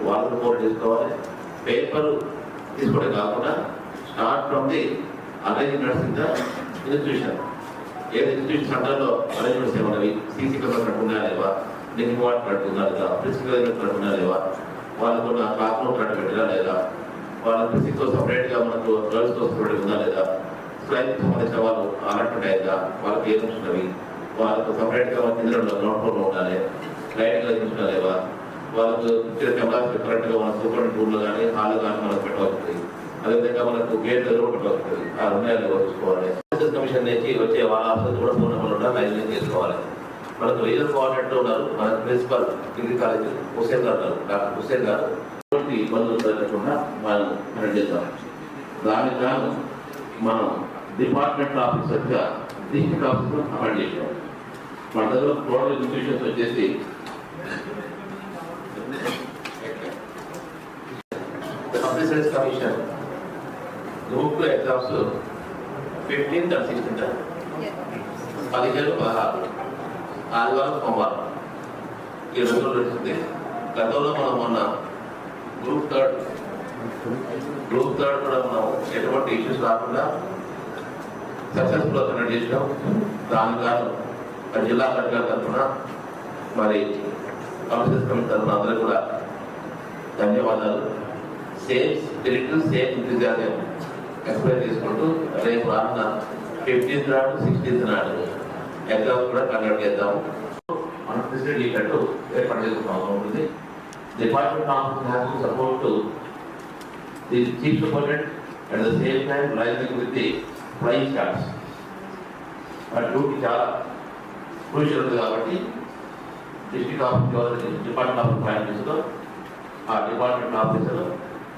వాళ్ళు ఫోన్ చేసుకోవాలి. పేపర్ తీసుకోవడం కాకుండా start from the arrangements in the institution. ఏది ఇన్స్టిట్యూషన్ సెంటర్లో అరేంజ్మెంట్స్ ఏమన్నవి, సీసీ కెమెరా కట్టుకున్నా లేవా, డ్రింకింగ్ వాటర్ కట్టుకున్నా లేదా, ఫిజికల్ కట్టుకున్నా లేవా, వాళ్ళకు క్లాస్లో కట్టు పెట్టినా లేదా, వాళ్ళ ఫిజిక్తో సపరేట్గా మనకు గర్ల్స్తో సపరేట్ ఉందా లేదా, స్క్రైబ్కి సంబంధించిన వాళ్ళు అలర్ట్ అయిందా, వాళ్ళకి ఏం ఉంటున్నవి, వాళ్ళకు సపరేట్గా ఇందులో గ్రౌండ్ ఫ్లోర్లో ఉండాలి, లైట్గా చూసినా లేవా, వాళ్ళకు కెమెరాస్ కరెక్ట్గా మన సూపరింట్ రూమ్లో కానీ హాల్లో కానీ మనకు పెట్టవస్తుంది. అదేవిధంగా మనకు గేట్ దగ్గర కూడా పెట్టవస్తుంది. ఆ ఉన్నాయని చూసుకోవాలి. కమిషన్ నుంచి వచ్చే వాళ్ళ ఆఫీసర్ కూడా ఫోన్ నెంబర్ ఉండాలి, లైన్ చేసుకోవాలి. మనకు రీజనల్ కోఆర్డినేటర్ ఉన్నారు, మన ప్రిన్సిపల్ డిగ్రీ కాలేజ్ హుసేన్ గారు ఉన్నారు, డాక్టర్ హుసేన్ గారు. ఇబ్బందులు జరగకుండా మనం చేద్దాం. దానికి గాను మనం డిపార్ట్మెంట్ ఆఫీసర్గా డిస్ట్రిక్ట్ ఆఫీసర్ అపాయింట్ చేసాం. మన దగ్గర టోటల్ ఇన్స్టిట్యూషన్స్ వచ్చేసి officers commission group exams 15th and 16th 15-16 ఆదివారం సోమవారం ఈ 2 రోజులు వచ్చింది. గతంలో మనం మొన్న గ్రూప్ థర్డ్ కూడా మనం ఎటువంటి ఇష్యూస్ రాకుండా సక్సెస్ఫుల్గా కండక్ట్ చేసినాం. దాని కారణం జిల్లా కలెక్టర్ తరఫున మరి ఆఫీసర్స్ కమిటీ తరఫున అందరూ కూడా ధన్యవాదాలు. సేమ్ స్పిరిట్, సేమ్ ఇంతజాజం ఎక్స్ప్లెయిన్ చేసుకుంటూ రేపు రానున్న 15th నాడు 16th నాడు ఎగ్జామ్స్ కూడా కండక్ట్ చేద్దాము. మన ఫెసిలిటీ కట్టు ఏర్పాటు చేసుకున్నాం ఉంటుంది. Department office has to support the chief superintendent at the same time liaising with the flying stars. ఆ డ్యూటీ చాలా క్రూషియల్ ఉంది కాబట్టి district office department office plan చేస్తూ ఆ డిపార్ట్మెంట్ ఆఫీసర్